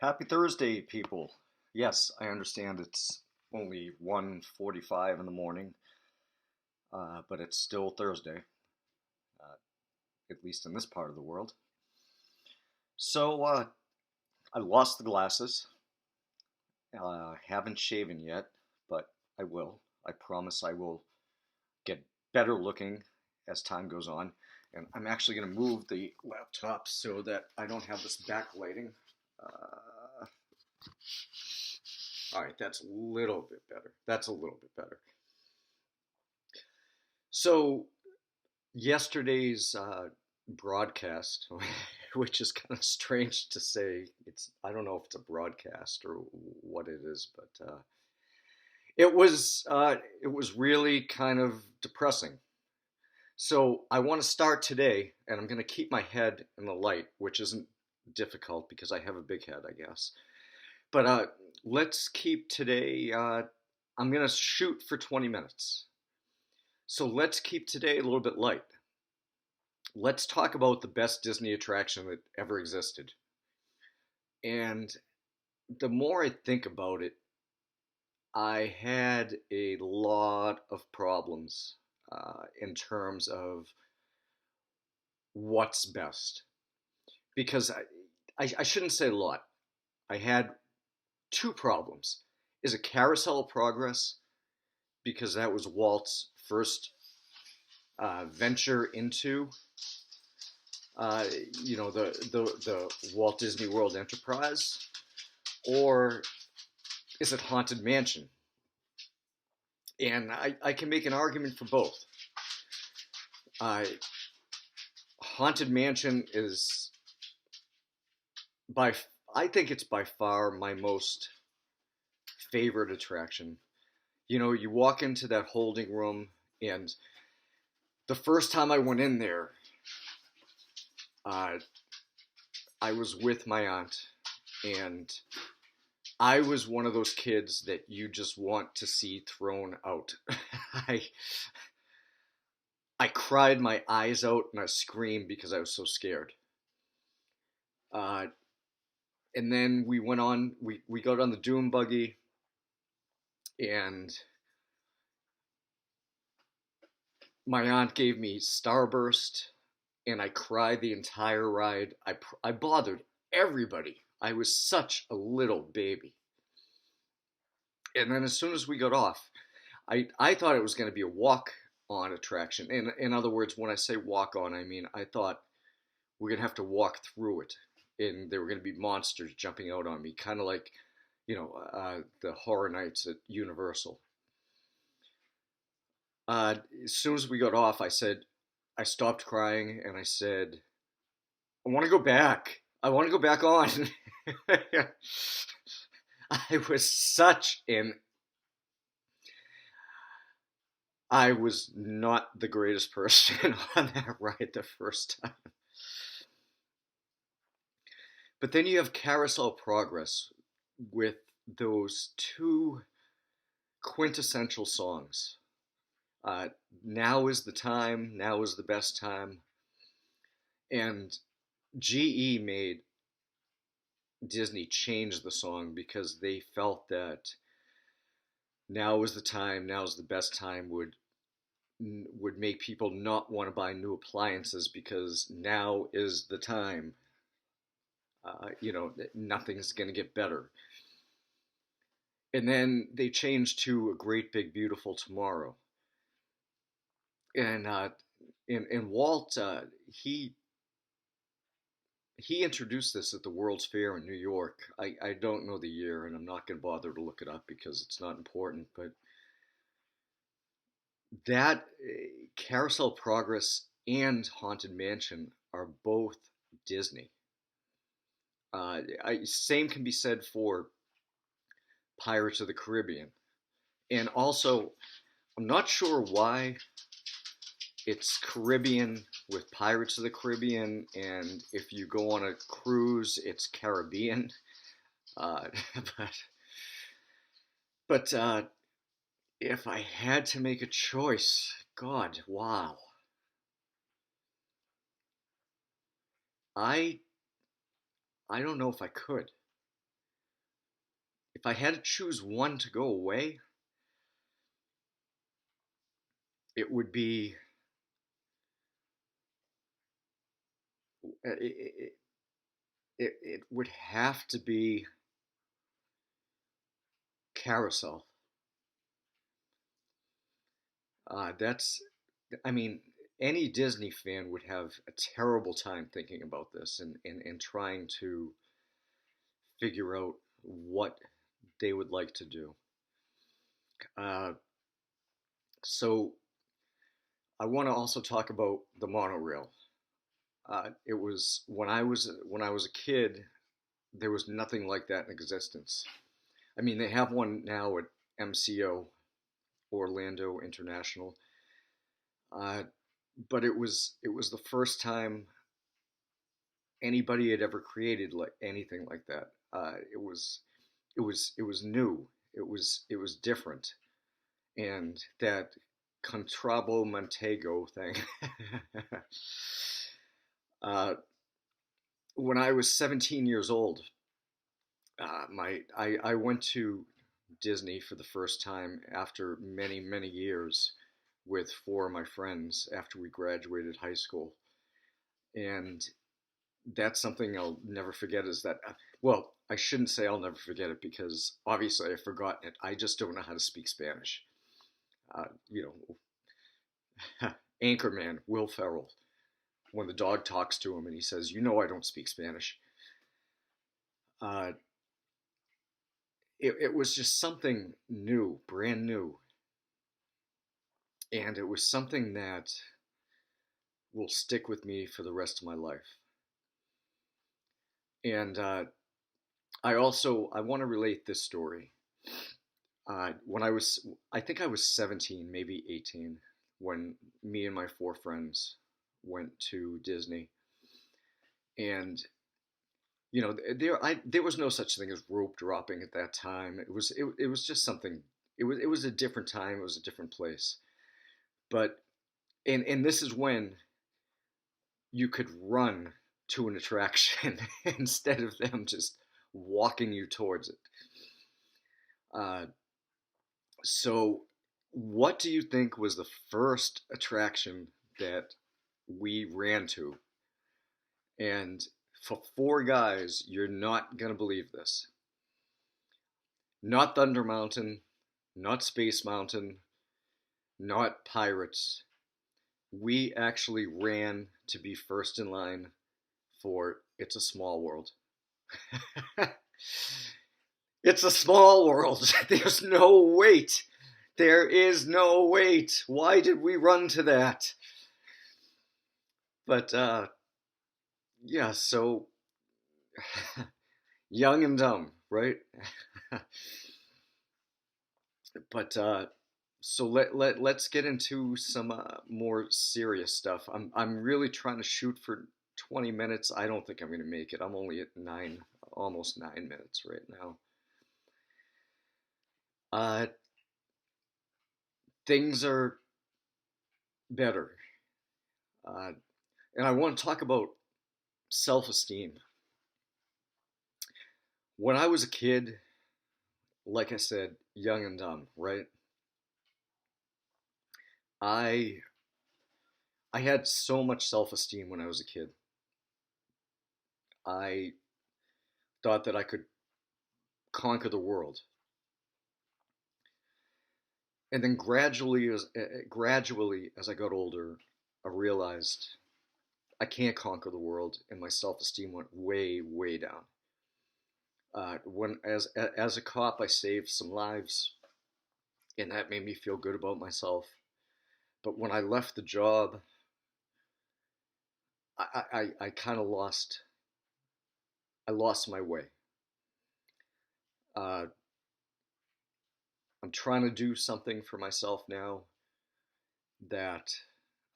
Happy Thursday, people. Yes, I understand it's only 1:45 in the morning, but it's still Thursday, uh, at least in this part of the world. So I lost the glasses. Haven't shaven yet, but I will. I promise I will get better looking as time goes on. And I'm actually going to move the laptop so that I don't have this backlighting. Uh, all right, that's a little bit better. That's a little bit better. So yesterday's broadcast, which is kind of strange to say, I don't know if it's a broadcast or what it is, but it was really kind of depressing. So I want to start today, and I'm going to keep my head in the light, which isn't difficult because I have a big head, I guess. But let's keep today. I'm going to shoot for 20 minutes. So let's keep today a little bit light. Let's talk about the best Disney attraction that ever existed. And the more I think about it, I had a lot of problems in terms of what's best. Because I shouldn't say a lot. I had two problems. Is it Carousel of Progress? Because that was Walt's first venture into uh, the Walt Disney World Enterprise, or is it Haunted Mansion? And I can make an argument for both. Uh, Haunted Mansion is by I think it's by far my most favorite attraction. You know, you walk into that holding room, and the first time I went in there, uh, I was with my aunt, and I was one of those kids that you just want to see thrown out. I I cried my eyes out and I screamed because I was so scared. Uh, and then we went on. We got on the Doom buggy, and my aunt gave me Starburst, and I cried the entire ride. I bothered everybody. I was such a little baby. And then as soon as we got off, I thought it was going to be a walk on attraction. In other words, when I say walk on, I mean I thought we're going to have to walk through it. And there were going to be monsters jumping out on me, kind of like, the Horror Nights at Universal. As soon as we got off, I stopped crying and I said, I want to go back. I want to go back on. I was such an I was not the greatest person on that ride the first time. But then you have Carousel Progress with those two quintessential songs. Uh, Now is the time, now is the best time. And GE made Disney change the song because they felt that now is the time, now is the best time would make people not want to buy new appliances because now is the time. Nothing's going to get better. And then they changed to A Great Big Beautiful Tomorrow. And Walt, he introduced this at the World's Fair in New York. I don't know the year, and I'm not going to bother to look it up because it's not important. But that Carousel Progress and Haunted Mansion are both Disney. Same can be said for Pirates of the Caribbean. And also, I'm not sure why it's Caribbean with Pirates of the Caribbean, and if you go on a cruise, it's Caribbean. Uh, but but if I had to make a choice, God, wow, I I don't know if I could. if I had to choose one to go away, it would be it, it would have to be Carousel. That's, I mean, any Disney fan would have a terrible time thinking about this and trying to figure out what they would like to do. Uh, so I want to also talk about the monorail. It was when I was a kid, there was nothing like that in existence. I mean, they have one now at MCO, Orlando International, uh, but it was the first time anybody had ever created like anything like that. It was new. It was different, and that Contrabo Montego thing. uh, when I was 17 years old, I went to Disney for the first time after many many years with four of my friends after we graduated high school, and that's something I'll never forget. Is that well, I shouldn't say I'll never forget it because obviously I've forgotten it. I just don't know how to speak Spanish. You know, Anchorman Will Ferrell, when the dog talks to him and he says, "You know I don't speak Spanish." Uh, it was just something new, brand new, and it was something that will stick with me for the rest of my life. And I want to relate this story. When I think I was 17, maybe 18, when me and my four friends went to Disney, and there was no such thing as rope dropping at that time. It was just something. It was a different time. It was a different place. But and this is when you could run to an attraction instead of them just walking you towards it. Uh, so, what do you think was the first attraction that we ran to? And for four guys, you're not gonna believe this. Not Thunder Mountain, not Space Mountain, not Pirates. We actually ran to be first in line for It's a Small World. It's a small world. There's no wait. There is no wait. Why did we run to that? But yeah, so young and dumb, right? But so let's get into some more serious stuff. I'm really trying to shoot for 20 minutes. I don't think I'm going to make it. I'm only at almost 9 minutes right now. Uh, things are better, uh, and I want to talk about self-esteem. When I was a kid, like I said, young and dumb, right? I I had so much self-esteem when I was a kid. I thought that I could conquer the world. And then gradually as I got older, I realized I can't conquer the world, and my self-esteem went way, way down. When as a cop, I saved some lives, and that made me feel good about myself. But when I left the job, I kind of lost my way. Uh, I'm trying to do something for myself now that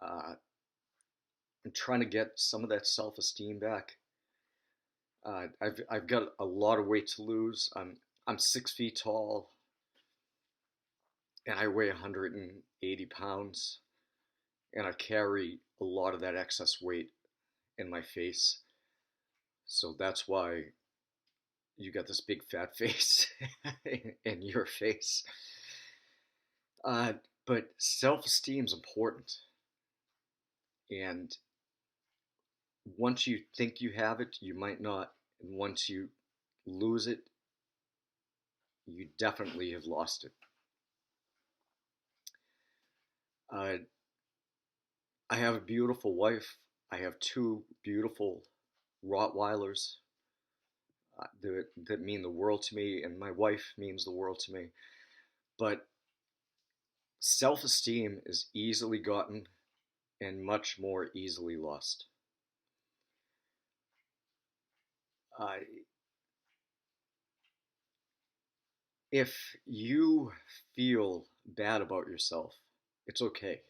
uh, I'm trying to get some of that self-esteem back. I've got a lot of weight to lose. I'm 6 feet tall and I weigh 180 pounds, and I carry a lot of that excess weight in my face. So that's why you got this big fat face and your face. Uh, but self-esteem is important, and once you think you have it, you might not, and once you lose it, you definitely have lost it. Uh, I have a beautiful wife. I have two beautiful Rottweilers that mean the world to me, and my wife means the world to me. But self esteem is easily gotten and much more easily lost. Uh, if you feel bad about yourself, it's okay.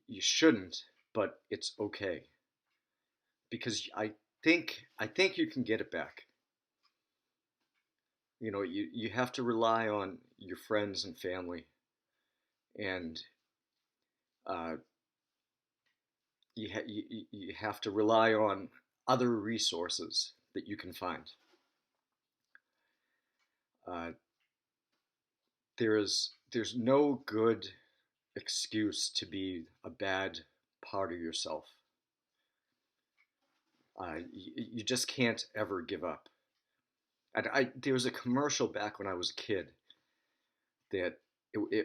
You shouldn't, but it's okay because I think you can get it back. You have to rely on your friends and family, and uh, you have to rely on other resources that you can find. Uh, there's no good excuse to be a bad part of yourself. You just can't ever give up. And there was a commercial back when I was a kid that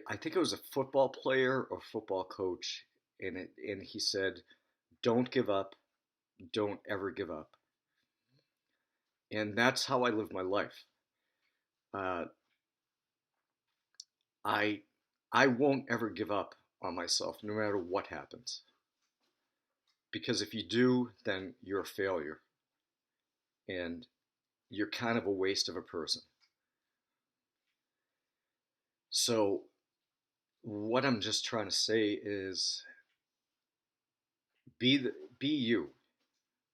I think it was a football player or football coach, and he said, "Don't give up, don't ever give up," and that's how I live my life. Uh, I I won't ever give up on myself, no matter what happens, because if you do, then you're a failure, and you're kind of a waste of a person. So what I'm just trying to say is be you.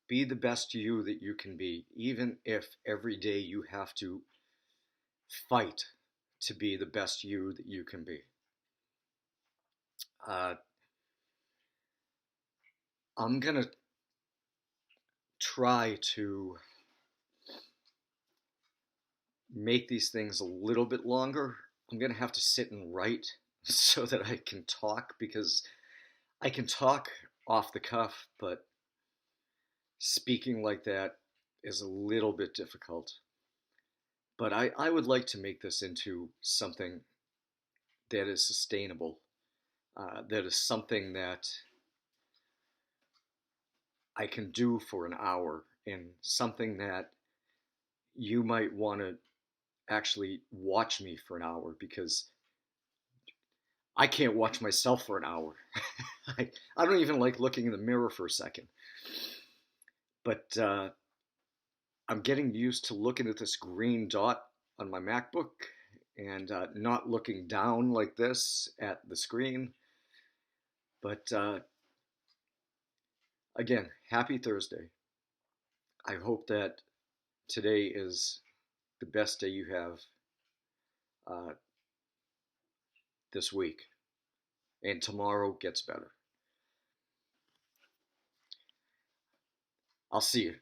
Be the best you that you can be, even if every day you have to fight to be the best you that you can be. Uh, I'm gonna try to make these things a little bit longer. I'm gonna have to sit and write so that I can talk, because I can talk off the cuff, but speaking like that is a little bit difficult. But I would like to make this into something that is sustainable, that is something that I can do for an hour, and something that you might want to actually watch me for an hour, because I can't watch myself for an hour. I don't even like looking in the mirror for a second. But I'm getting used to looking at this green dot on my MacBook, and not looking down like this at the screen. But again, happy Thursday. I hope that today is the best day you have uh, this week, and tomorrow gets better. I'll see you.